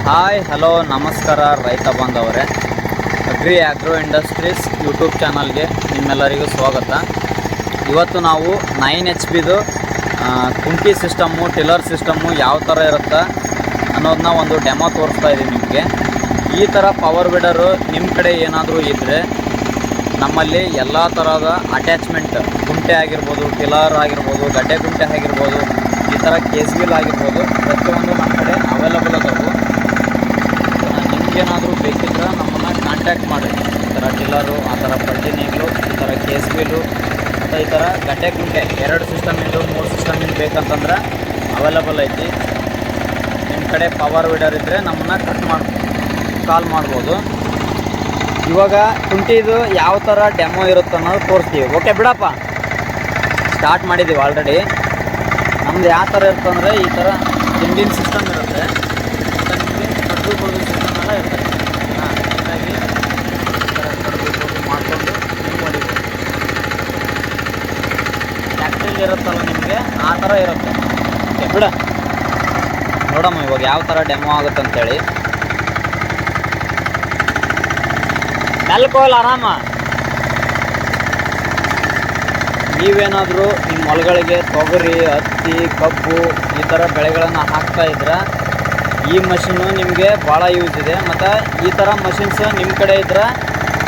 Hi hello ನಮಸ್ಕಾರ ರೈತ ಬಾಂಧವರೇ. ಅಗ್ರಿ ಆಗ್ರೋ ಇಂಡಸ್ಟ್ರೀಸ್ ಯೂಟ್ಯೂಬ್ ಚಾನಲ್ಗೆ ನಿಮ್ಮೆಲ್ಲರಿಗೂ ಸ್ವಾಗತ. ಇವತ್ತು ನಾವು 9HP ಕುಂಟಿ ಸಿಸ್ಟಮ್ಮು, ಟಿಲ್ಲರ್ ಸಿಸ್ಟಮ್ಮು ಯಾವ ಥರ ಇರುತ್ತೆ ಅನ್ನೋದನ್ನ ಒಂದು ಡೆಮೋ ತೋರಿಸ್ತಾ ಇದ್ದೀವಿ ನಿಮಗೆ. ಈ ಥರ ಪವರ್ ವೀಡರು ನಿಮ್ಮ ಕಡೆ ಏನಾದರೂ ಇದ್ದರೆ ನಮ್ಮಲ್ಲಿ ಎಲ್ಲ ಥರದ ಅಟ್ಯಾಚ್ಮೆಂಟ್, ಕುಂಟೆ ಆಗಿರ್ಬೋದು, ಟಿಲ್ಲರ್ ಆಗಿರ್ಬೋದು, ಗಡ್ಡೆ ಕುಂಟೆ ಆಗಿರ್ಬೋದು, ಈ ಥರ ಕೇಸ್ ವೀಲ್ ಆಗಿರ್ಬೋದು, ಪ್ರತಿಯೊಂದು ನಮ್ಮ ಕಡೆ ಅವೈಲಬಲ್ ಅದಾವು. ನಿಮಗೇನಾದರೂ ಬೇಕಿದ್ರೆ ನಮ್ಮನ್ನು ಕಾಂಟ್ಯಾಕ್ಟ್ ಮಾಡಿ. ಈ ಥರ ಟಿಲ್ಲರು, ಆ ಥರ ಪಲ್ಟಿ ನೇಗ್ಲು, ಈ ಥರ ಕೇಸ್ ವೀಲು ಮತ್ತು ಈ ಥರ ಗಡ್ಡೆ ಕುಂಟೆ 2 ಸಿಸ್ಟಮಿಂದು 3 ಸಿಸ್ಟಮಿಂದು ಬೇಕಂತಂದ್ರೆ ಅವೈಲಬಲ್ ಐತಿ. ನಿಮ್ಮ ಕಡೆ ಪವರ್ ವೀಡರ್ ಇದ್ದರೆ ನಮ್ಮನ್ನು ಕಾಲ್ ಮಾಡ್ಬೋದು. ಇವಾಗ ಕುಂಟಿದು ಯಾವ ಥರ ಡೆಮೋ ಇರುತ್ತೆ ಅನ್ನೋದು ತೋರಿಸ್ತೀವಿ. ಓಕೆ ಬಿಡಪ್ಪ, ಸ್ಟಾರ್ಟ್ ಮಾಡಿದ್ದೀವಿ ಆಲ್ರೆಡಿ. ನಮ್ದು ಯಾವ ಥರ ಇರುತ್ತೆ ಅಂದರೆ ಈ ಥರ ಇಂಡಿಯನ್ ಸಿಸ್ಟಮ್ ಇರುತ್ತೆ, ಮತ್ತು ನಿಮಗೆ ಕಡ್ದು ಕೊಡೋ ಸಿಸ್ಟಮ್ ಎಲ್ಲ ಇರುತ್ತೆ. ನೀಟಾಗಿ ಕಡ್ದು ಕೊಡು ಮಾಡಿಕೊಂಡು ನೀವು ಹೊಡಿಬೋದು. ಫ್ಯಾಕ್ಟ್ರಿಲಿ ಇರುತ್ತಲ್ಲ ನಿಮಗೆ ಆ ಥರ ಇರುತ್ತೆ. ಓಕೆ ಬಿಡ, ನೋಡಮ್ಮ ಇವಾಗ ಯಾವ ಥರ ಡೆಮೋ ಆಗುತ್ತೆ ಅಂತೇಳಿ. ಮೆಲ್ಕೋಲ್ ಆರಾಮ. ನೀವೇನಾದರೂ ನಿಮ್ಮ ಹೊಲಗಳಿಗೆ ತೊಗರಿ, ಹತ್ತಿ, ಕಬ್ಬು ಈ ಥರ ಬೆಳೆಗಳನ್ನು ಹಾಕ್ತಾ ಇದ್ರೆ ಈ ಮಷಿನ್ನು ನಿಮಗೆ ಭಾಳ ಯೂಸ್ ಇದೆ. ಮತ್ತು ಈ ಥರ ಮಷಿನ್ಸ್ ನಿಮ್ಮ ಕಡೆ ಇದ್ರೆ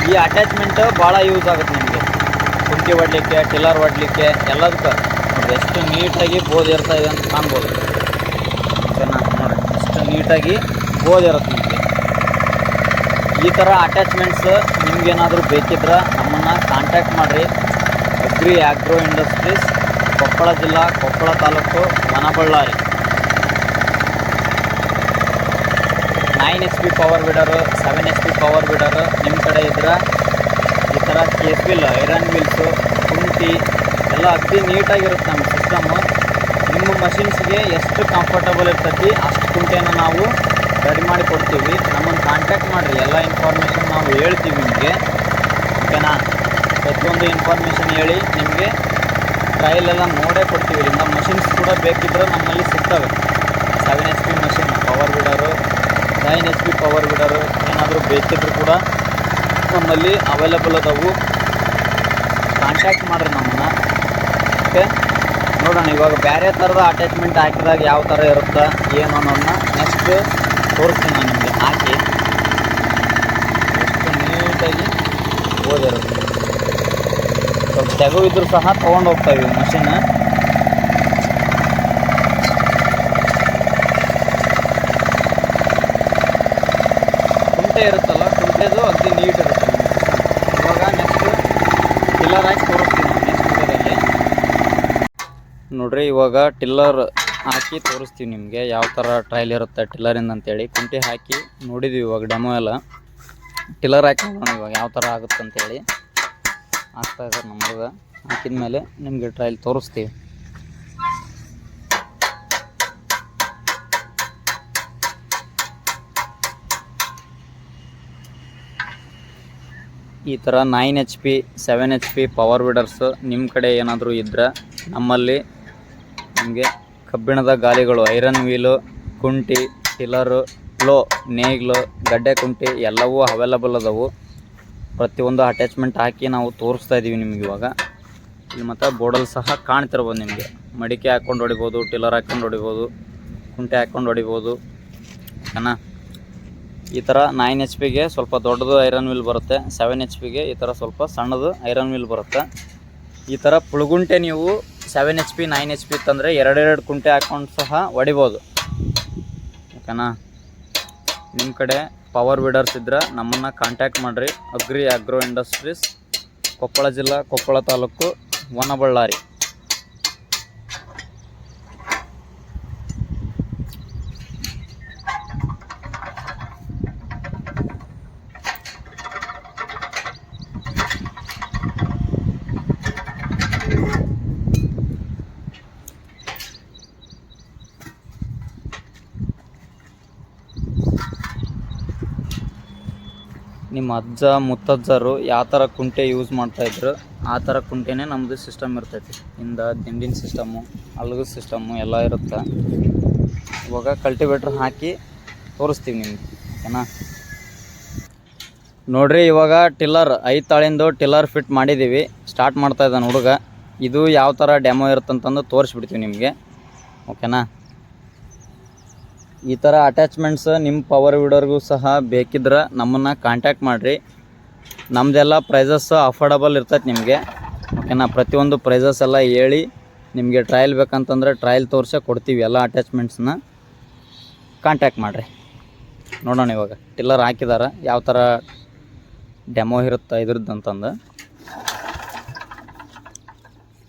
ಈ ಅಟ್ಯಾಚ್ಮೆಂಟು ಭಾಳ ಯೂಸ್ ಆಗುತ್ತೆ ನಿಮಗೆ. ಕುಂಟಿ ಹೊಡ್ಲಿಕ್ಕೆ, ಟಿಲ್ಲರ್ ಹೊಡ್ಲಿಕ್ಕೆ ಎಲ್ಲದಕ್ಕೆ ನೋಡಿ ಎಷ್ಟು ನೀಟಾಗಿ ಬೋದ್ ಇರ್ತಾ ಇದೆ ಅಂತ ಕಾಣ್ಬೋದು. ಚೆನ್ನಾಗಿ ನೋಡಿ ಎಷ್ಟು ನೀಟಾಗಿ ಬೋದ್ ಇರುತ್ತೆ ನಿಮಗೆ. ಈ ಥರ ಅಟ್ಯಾಚ್ಮೆಂಟ್ಸ್ ನಿಮಗೇನಾದರೂ ಬೇಕಿದ್ರೆ ನಮ್ಮನ್ನು ಕಾಂಟ್ಯಾಕ್ಟ್ ಮಾಡಿರಿ. ಅಗ್ರಿ ಆಗ್ರೋ ಇಂಡಸ್ಟ್ರೀಸ್, ಕೊಪ್ಪಳ ಜಿಲ್ಲಾ, ಕೊಪ್ಪಳ ತಾಲೂಕು, Vanaballari. 9HP power weeder, 7HP power weeder ನಿಮ್ಮ ಕಡೆ ಇದ್ರೆ ಈ ಥರ ಕೇಸ್ ವೀಲ್, ಐರನ್ ವೀಲ್ಸು, ಕುಂಟಿ ಎಲ್ಲ ಅತಿ ನೀಟಾಗಿರುತ್ತೆ ನಮ್ಮ ಸಿಸ್ಟಮ್ಮು. ನಿಮ್ಮ ಮಷಿನ್ಸ್ಗೆ ಎಷ್ಟು ಕಂಫರ್ಟಬಲ್ ಇರ್ತೈತಿ ಅಷ್ಟು ಕುಂಟೆನ ನಾವು ರೆಡಿ ಮಾಡಿ ಕೊಡ್ತೀವಿ. ನಮ್ಮನ್ನು ಕಾಂಟ್ಯಾಕ್ಟ್ ಮಾಡಿರಿ. ಎಲ್ಲ ಇನ್ಫಾರ್ಮೇಷನ್ ನಾವು ಹೇಳ್ತೀವಿ ನಿಮಗೆ. ಓಕೆನಾ? ಪ್ರತಿಯೊಂದು ಇನ್ಫಾರ್ಮೇಷನ್ ಹೇಳಿ ನಿಮಗೆ ಟ್ರಯಲೆಲ್ಲ ನೋಡೇ ಕೊಡ್ತೀವಿ. ಇಲ್ಲಿಂದ ಮಷಿನ್ಸ್ ಕೂಡ ಬೇಕಿದ್ರೆ ನಮ್ಮಲ್ಲಿ ಸಿಗ್ತವೆ. 7HP machine power weeder, 9HP power weeder ಏನಾದರೂ ಬೇಕಿದ್ರು ಕೂಡ ನಮ್ಮಲ್ಲಿ ಅವೈಲಬಲ್ ಅದಾವು. ಕಾಂಟ್ಯಾಕ್ಟ್ ಮಾಡಿರಿ ನಮ್ಮನ್ನು. ಓಕೆ, ನೋಡೋಣ ಇವಾಗ ಬೇರೆ ಥರದ ಅಟ್ಯಾಚ್ಮೆಂಟ್ ಹಾಕಿದಾಗ ಯಾವ ಥರ ಇರುತ್ತೆ ಏನು ಅನ್ನೋದನ್ನ ನೆಕ್ಸ್ಟ್ ತೋರಿಸ್ತೀನಿ ನಾನು ನಿಮಗೆ ಹಾಕಿ. ಎಷ್ಟು ನೀಟಾಗಿ ಓದಿರುತ್ತೆ. ಸ್ವಲ್ಪ ತೆಗು ಇದ್ರೂ ಸಹ ತೊಗೊಂಡು ಹೋಗ್ತಾಯಿವಿ ಮಷಿನ್. ಕುಂಟೆ ಇರುತ್ತಲ್ಲ, ಕುಂಟೆದು ಅತಿ ನೀಟ್ ಇರುತ್ತೆ. ಇವಾಗ ನೆಕ್ಸ್ಟ್ ಟಿಲ್ಲರ್ ಹಾಕಿ ತೋರಿಸ್ತೀನಿ ನೆಕ್ಸ್ಟ್ ವಿಡಿಯೋದಲ್ಲಿ. ನೋಡಿರಿ, ಇವಾಗ ಟಿಲ್ಲರ್ ಹಾಕಿ ತೋರಿಸ್ತೀವಿ ನಿಮಗೆ ಯಾವ ಥರ ಟ್ರಯಲ್ ಇರುತ್ತೆ ಟಿಲ್ಲರಿಂದ ಅಂತೇಳಿ. ಕುಂಟೆ ಹಾಕಿ ನೋಡಿದ್ವಿ ಇವಾಗ ಡೆಮೋ ಎಲ್ಲ. ಟಿಲ್ಲರ್ ಹಾಕಿ ನೋಡೋಣ ಇವಾಗ ಯಾವ ಥರ ಆಗುತ್ತೆ ಅಂತೇಳಿ. ಹಾಕ್ತಾಯಿದ್ದಾರೆ ನಮ್ಗೆ. ಹಾಕಿದ ಮೇಲೆ ನಿಮಗೆ ಟ್ರಯಲ್ ತೋರಿಸ್ತೀವಿ. ಈ ಥರ 9HP 7HP ಪವರ್ ವೀಡರ್ಸು ನಿಮ್ಮ ಕಡೆ ಏನಾದರೂ ಇದ್ದರೆ ನಮ್ಮಲ್ಲಿ ನಿಮಗೆ ಕಬ್ಬಿಣದ ಗಾಲಿಗಳು, ಐರನ್ ವೀಲು, ಕುಂಟಿ, ಟಿಲ್ಲರು, ಫ್ಲೋ, ನೇಗ್ಲು, ಗಡ್ಡೆ ಕುಂಟಿ ಎಲ್ಲವೂ ಅವೈಲಬಲ್ ಅದಾವು. ಪ್ರತಿಯೊಂದು ಅಟ್ಯಾಚ್ಮೆಂಟ್ ಹಾಕಿ ನಾವು ತೋರಿಸ್ತಾ ಇದ್ದೀವಿ ನಿಮ್ಗೆ ಇವಾಗ. ಇಲ್ಲಿ ಮತ್ತು ಬೋರ್ಡಲ್ಲಿ ಸಹ ಕಾಣ್ತಿರ್ಬೋದು ನಿಮಗೆ. ಮಡಿಕೆ ಹಾಕ್ಕೊಂಡು ಹೊಡಿಬೋದು, ಟಿಲ್ಲರ್ ಹಾಕ್ಕೊಂಡು ಹೊಡಿಬೋದು, ಕುಂಟೆ ಹಾಕ್ಕೊಂಡು ಹೊಡಿಬೋದು. ಓಕೆನಾ? ಈ ಥರ 9HPಗೆ ಸ್ವಲ್ಪ ದೊಡ್ಡದು ಐರನ್ ವೀಲ್ ಬರುತ್ತೆ, 7HPಗೆ ಈ ಥರ ಸ್ವಲ್ಪ ಸಣ್ಣದು ಐರನ್ ವೀಲ್ ಬರುತ್ತೆ. ಈ ಥರ ಪುಳುಗುಂಟೆ ನೀವು 7HP 9HP ತಂದರೆ 2 ಕುಂಟೆ ಹಾಕ್ಕೊಂಡು ಸಹ ಹೊಡಿಬೋದು. ಓಕೆನಾ? ನಿಮ್ಮ ಕಡೆ ಪವರ್ ವೀಡರ್ಸ್ ಇದ್ದರೆ ನಮ್ಮನ್ನು ಕಾಂಟ್ಯಾಕ್ಟ್ ಮಾಡಿರಿ. ಅಗ್ರಿ ಆಗ್ರೋ ಇಂಡಸ್ಟ್ರೀಸ್, ಕೊಪ್ಪಳ ಜಿಲ್ಲಾ, ಕೊಪ್ಪಳ ತಾಲೂಕು, ವನಬಳ್ಳಾರಿ. ನಿಮ್ಮ ಅಜ್ಜ ಮುತ್ತಜ್ಜರು ಯಾವ ಥರ ಕುಂಟೆ ಯೂಸ್ ಮಾಡ್ತಾಯಿದ್ರು ಆ ಥರ ಕುಂಟೆನೇ ನಮ್ಮದು ಸಿಸ್ಟಮ್ ಇರ್ತೈತಿ. ಹಿಂದೆ ದಿಂಡಿನ ಸಿಸ್ಟಮ್ಮು, ಅಲ್ಗದ ಸಿಸ್ಟಮ್ಮು ಎಲ್ಲ ಇರುತ್ತೆ. ಇವಾಗ ಕಲ್ಟಿವೇಟ್ರ್ ಹಾಕಿ ತೋರಿಸ್ತೀವಿ ನಿಮ್ಗೆ. ಓಕೆನಾ. ನೋಡ್ರಿ ಇವಾಗ ಟಿಲ್ಲರ್ 5 ತಾಳಿಂದು ಟಿಲ್ಲರ್ ಫಿಟ್ ಮಾಡಿದ್ದೀವಿ. ಸ್ಟಾರ್ಟ್ ಮಾಡ್ತಾ ಇದ್ದಾನೆ ಹುಡುಗ. ಇದು ಯಾವ ಥರ ಡೆಮೋ ಇರುತ್ತಂತಂದು ತೋರಿಸ್ಬಿಡ್ತೀವಿ ನಿಮಗೆ. ಓಕೆನಾ. ಈ ಥರ ಅಟ್ಯಾಚ್ಮೆಂಟ್ಸ್ ನಿಮ್ಮ ಪವರ್ ವೀಡರ್ಗೂ ಸಹ ಬೇಕಿದ್ರೆ ನಮ್ಮನ್ನು ಕಾಂಟ್ಯಾಕ್ಟ್ ಮಾಡಿರಿ. ನಮ್ಮದೆಲ್ಲ ಪ್ರೈಸಸ್ ಅಫೋರ್ಡಬಲ್ ಇರ್ತೈತೆ ನಿಮಗೆ. ಓಕೆನಾ. ಪ್ರತಿಯೊಂದು ಪ್ರೈಸಸ್ ಎಲ್ಲ ಹೇಳಿ ನಿಮಗೆ ಟ್ರಯಲ್ ಬೇಕಂತಂದ್ರೆ ಟ್ರಯಲ್ ತೋರಿಸೇ ಕೊಡ್ತೀವಿ. ಎಲ್ಲ ಅಟ್ಯಾಚ್ಮೆಂಟ್ಸನ್ನ ಕಾಂಟ್ಯಾಕ್ಟ್ ಮಾಡಿರಿ. ನೋಡೋಣ ಇವಾಗ ಟಿಲ್ಲರ್ ಹಾಕಿದಾರ ಯಾವ ಥರ ಡೆಮೋ ಇರುತ್ತೆ ಇದ್ರದ್ದು ಅಂತಂದು.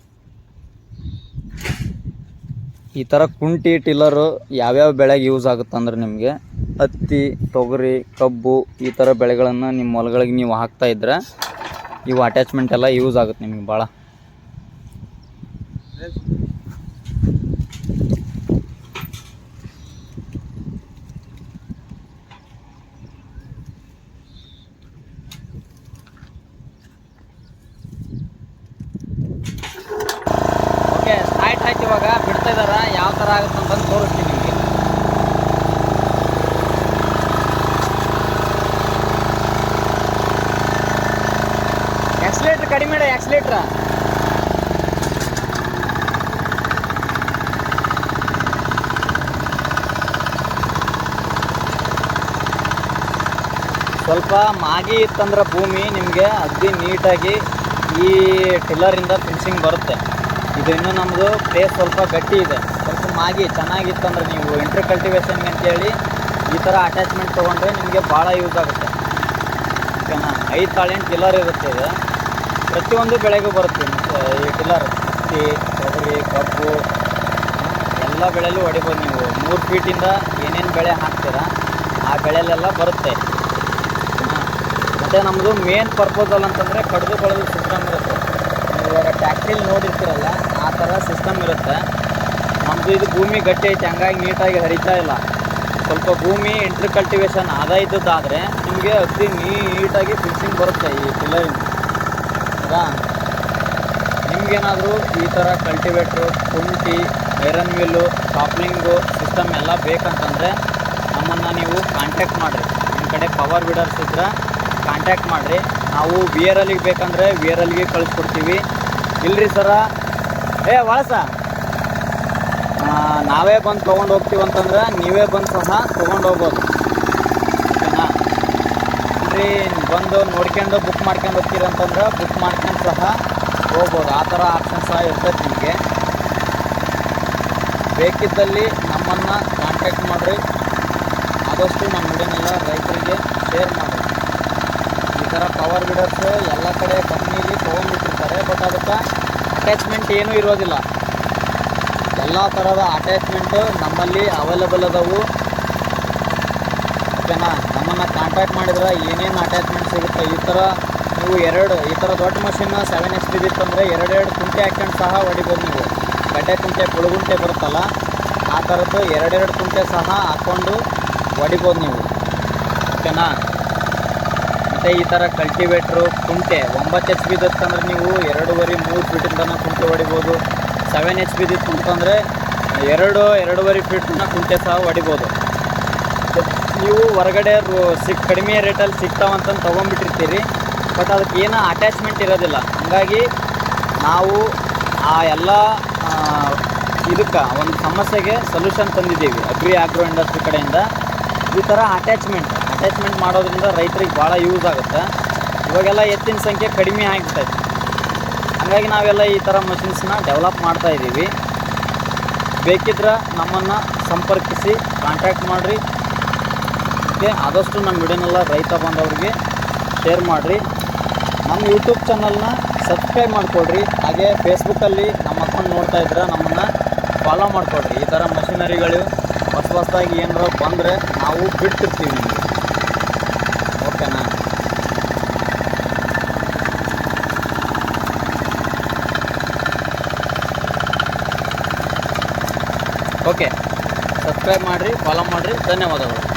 ಈ ಥರ ಕುಂಟಿ ಟಿಲ್ಲರು ಯಾವ್ಯಾವ ಬೆಳೆಗೆ ಯೂಸ್ ಆಗುತ್ತೆ ಅಂದ್ರೆ ನಿಮಗೆ ಹತ್ತಿ, ತೊಗರಿ, ಕಬ್ಬು ಈ ಥರ ಬೆಳೆಗಳನ್ನು ನಿಮ್ಮ ಹೊಲಗಳಿಗೆ ನೀವು ಹಾಕ್ತಾಯಿದ್ರೆ ಇವು ಅಟ್ಯಾಚ್ಮೆಂಟ್ ಎಲ್ಲ ಯೂಸ್ ಆಗುತ್ತೆ ನಿಮಗೆ ಭಾಳ. ಓಕೆ, ಸ್ಟಾರ್ಟ್ ಆಯ್ತು. ಇವಾಗ ಬಿಡ್ತಾ ಇದಾರ ಯಾವ ಥರ ಆಗುತ್ತೆ ಅಂತಂದು ತೋರಿಸ್ತೀನಿ ನಿಮಗೆ. ಆಕ್ಸಿಲೇಟ್ರ್ ಕಡಿಮೆ ಇಡ, ಆಕ್ಸಿಲೇಟ್ರ್. ಸ್ವಲ್ಪ ಮಾಗಿ ಇತ್ತಂದ್ರೆ ಭೂಮಿ ನಿಮಗೆ ಅಗ್ದಿ ನೀಟಾಗಿ ಈ ಟಿಲ್ಲರಿಂದ ಫಿನಿಶಿಂಗ್ ಬರುತ್ತೆ. ಇದು ಇನ್ನೂ ನಮ್ಮದು ಪ್ಲೇಸ್ ಸ್ವಲ್ಪ ಗಟ್ಟಿ ಇದೆ. ಸ್ವಲ್ಪ ಮಾಗಿ ಚೆನ್ನಾಗಿತ್ತಂದ್ರೆ ನೀವು ಇಂಟರ್ ಕಲ್ಟಿವೇಷನ್ಗೆ ಅಂತೇಳಿ ಈ ಥರ ಅಟ್ಯಾಚ್ಮೆಂಟ್ ತೊಗೊಂಡ್ರೆ ನಿಮಗೆ ಭಾಳ ಯೂಸ್ ಆಗುತ್ತೆ. ಓಕೆನಾ. 5 ತಾಳಿನ ಟಿಲ್ಲರ್ ಇರುತ್ತೆ. ಇದು ಪ್ರತಿಯೊಂದು ಬೆಳೆಗೂ ಬರುತ್ತೆ ಈ ಟಿಲ್ಲರ್. ಹತ್ತಿ, ತೊಗರಿ, ಕಬ್ಬು ಎಲ್ಲ ಬೆಳೆಯಲ್ಲೂ ಹೊಡಿಬೋದು ನೀವು. 3 ಫೀಟಿಂದ ಏನೇನು ಬೆಳೆ ಹಾಕ್ತೀರಾ ಆ ಬೆಳೆಯಲ್ಲೆಲ್ಲ ಬರುತ್ತೆ. ಮತ್ತು ನಮ್ಮದು ಮೇನ್ ಪರ್ಪೋಸಲ್ ಅಂತಂದರೆ ಕಡ್ದು ಕೊಳೋದು ಸಿಸ್ಟಮ್ ಇರುತ್ತೆ. ನೀವು ಇವಾಗ ಟ್ಯಾಕ್ಟ್ರಿಲಿ ನೋಡಿರ್ತೀರಲ್ಲ ಆ ಥರ ಸಿಸ್ಟಮ್ ಇರುತ್ತೆ. ನಮ್ಮದು ಇದು ಭೂಮಿ ಗಟ್ಟಿ ಐತೆ, ಹಂಗಾಗಿ ನೀಟಾಗಿ ಹರಿತಾ ಇಲ್ಲ. ಸ್ವಲ್ಪ ಭೂಮಿ ಇಂಟರ್ ಕಲ್ಟಿವೇಷನ್ ಇದ್ದದ್ದಾದರೆ ನಿಮಗೆ ಅತಿ ನೀಟಾಗಿ ಫಿನಿಶಿಂಗ್ ಬರುತ್ತೆ ಈ ಟಿಲ್ಲರಿಂದ. ಹೌದಾ. ನಿಮಗೇನಾದರೂ ಈ ಥರ ಕಲ್ಟಿವೇಟ್ರು, ಕುಂಟಿ, ಐರನ್ ಮಿಲ್ಲು, ಚಾಪ್ಲಿಂಗು ಸಿಸ್ಟಮ್ ಎಲ್ಲ ಬೇಕಂತಂದರೆ ನಮ್ಮನ್ನು ನೀವು ಕಾಂಟ್ಯಾಕ್ಟ್ ಮಾಡಿರಿ. ನಿಮ್ಮ ಕಡೆ ಪವರ್ ವೀಡರ್ಸ್ ಇದ್ರೆ ಕಾಂಟ್ಯಾಕ್ಟ್ ಮಾಡಿರಿ. ನಾವು VRLಗೆ ಬೇಕಂದರೆ VRLಗೆ ಕಳಿಸ್ಕೊಡ್ತೀವಿ. ಇಲ್ರಿ ಸರ ಒಳಸ ನಾವೇ ಬಂದು ತೊಗೊಂಡು ಹೋಗ್ತೀವಿ ಅಂತಂದ್ರೆ ನೀವೇ ಬಂದು ಸಹ ತೊಗೊಂಡು ಹೋಗ್ಬೋದು. ಓಕೆನಾ. ಇಲ್ರಿ ಬಂದು ನೋಡ್ಕೊಂಡು ಬುಕ್ ಮಾಡ್ಕೊಂಡು ಹೋಗ್ತೀರಿ ಅಂತಂದ್ರೆ ಬುಕ್ ಮಾಡ್ಕೊಂಡು ಸಹ ಹೋಗ್ಬೋದು. ಆ ಥರ ಆಪ್ಷನ್ ಸಹ ಇರ್ತೈತೆ ನಿಮಗೆ. ಬೇಕಿದ್ದಲ್ಲಿ ನಮ್ಮನ್ನು ಕಾಂಟ್ಯಾಕ್ಟ್ ಮಾಡಿರಿ. ಆದಷ್ಟು ನಮ್ಮ ವಿಡಿಯೋನೆಲ್ಲ ರೈತರಿಗೆ ಶೇರ್ ಮಾಡಿರಿ. ಈ ಥರ ಪವರ್ ವೀಡರ್ಸ್ ಎಲ್ಲ ಕಡೆ ಕಂಪ್ನೀಲಿ ತೊಗೊಂಡ್ಬಿಟ್ಟಿರ್ತಾರೆ. ಬಟ್ ಅದಕ್ಕೆ ಅಟ್ಯಾಚ್ಮೆಂಟ್ ಏನೂ ಇರೋದಿಲ್ಲ. ಎಲ್ಲ ಥರದ ಅಟ್ಯಾಚ್ಮೆಂಟು ನಮ್ಮಲ್ಲಿ ಅವೈಲೇಬಲ್ ಅದಾವು. ಓಕೆನಾ. ನಮ್ಮನ್ನು ಕಾಂಟ್ಯಾಕ್ಟ್ ಮಾಡಿದ್ರೆ ಏನೇನು ಅಟ್ಯಾಚ್ಮೆಂಟ್ ಸಿಗುತ್ತೆ. ಈ ಥರ ನೀವು ಈ ಥರ ದೊಡ್ಡ ಮಷಿನ್ 7 HP ಇತ್ತಂದರೆ 2 ಕುಂಟೆ ಹಾಕ್ಕೊಂಡು ಸಹ ಹೊಡಿಬೋದು ನೀವು. ಗಡ್ಡೆ ಕುಂಟೆ, ಪುಳುಗುಂಟೆ ಬರುತ್ತಲ್ಲ ಆ ಥರದ್ದು 2 ಕುಂಟೆ ಸಹ ಹಾಕ್ಕೊಂಡು ಹೊಡಿಬೋದು ನೀವು. ಓಕೆನಾ. ಮತ್ತು ಈ ಥರ ಕಲ್ಟಿವೇಟ್ರು, ಕುಂಟೆ 9 HP ಇತ್ತಂದ್ರೆ ನೀವು 2.5-3 ಫೀಟಿಂದನೂ ಕುಂಟೆ ಹೊಡಿಬೋದು. 7 HP ಇತ್ತು ಅಂತಂದರೆ 2-2.5 ಫೀಟ್ನ ಕುಂಟೆ ಸಹ ಹೊಡಿಬೋದು. ನೀವು ಹೊರಗಡೆ ಕಡಿಮೆ ರೇಟಲ್ಲಿ ಸಿಗ್ತಾವಂತಂದು ತೊಗೊಂಡ್ಬಿಟ್ಟಿರ್ತೀರಿ. ಬಟ್ ಅದಕ್ಕೆ ಏನೂ ಅಟ್ಯಾಚ್ಮೆಂಟ್ ಇರೋದಿಲ್ಲ. ಹಾಗಾಗಿ ನಾವು ಆ ಎಲ್ಲ ಇದಕ್ಕೆ ಒಂದು ಸಮಸ್ಯೆಗೆ ಸೊಲ್ಯೂಷನ್ ತಂದಿದ್ದೀವಿ ಆಗ್ರೋ ಇಂಡಸ್ಟ್ರಿ ಕಡೆಯಿಂದ. ಈ ಥರ ಅಟ್ಯಾಚ್ಮೆಂಟ್ ಮಾಡೋದ್ರಿಂದ ರೈತರಿಗೆ ಭಾಳ ಯೂಸ್ ಆಗುತ್ತೆ. ಇವಾಗೆಲ್ಲ ಎತ್ತಿನ ಸಂಖ್ಯೆ ಕಡಿಮೆ ಆಗಿಬಿಟ್ಟೈತೆ. ಹಾಗಾಗಿ ನಾವೆಲ್ಲ ಈ ಥರ ಮಷಿನ್ಸ್ನ ಡೆವಲಪ್ ಮಾಡ್ತಾಯಿದ್ದೀವಿ. ಬೇಕಿದ್ರೆ ನಮ್ಮನ್ನು ಸಂಪರ್ಕಿಸಿ ಕಾಂಟ್ಯಾಕ್ಟ್ ಮಾಡಿರಿ. ಓಕೆ. ಆದಷ್ಟು ನಮ್ಮ ವಿಡಿಯೋನೆಲ್ಲ ರೈತ ಬಾಂಧವರಿಗೆ ಶೇರ್ ಮಾಡಿರಿ. ನಮ್ಮ ಯೂಟ್ಯೂಬ್ ಚಾನಲ್ನ ಸಬ್ಸ್ಕ್ರೈಬ್ ಮಾಡಿಕೊಡ್ರಿ. ಹಾಗೆ ಫೇಸ್ಬುಕ್ಕಲ್ಲಿ ನಮ್ಮ ಅಕೌಂಟ್ ನೋಡ್ತಾ ಇದ್ರೆ ನಮ್ಮನ್ನು ಫಾಲೋ ಮಾಡಿಕೊಡ್ರಿ. ಈ ಥರ ಮಷಿನರಿಗಳು ಹೊಸದಾಗಿ ಏನಾರ ಬಂದರೆ ನಾವು ಬಿಡ್ತಿರ್ತೀವಿ ನಿಮಗೆ. ಓಕೆನಾ. ಓಕೆ. ಸಬ್ಸ್ಕ್ರೈಬ್ ಮಾಡಿರಿ, ಫಾಲೋ ಮಾಡಿರಿ. ಧನ್ಯವಾದಗಳು.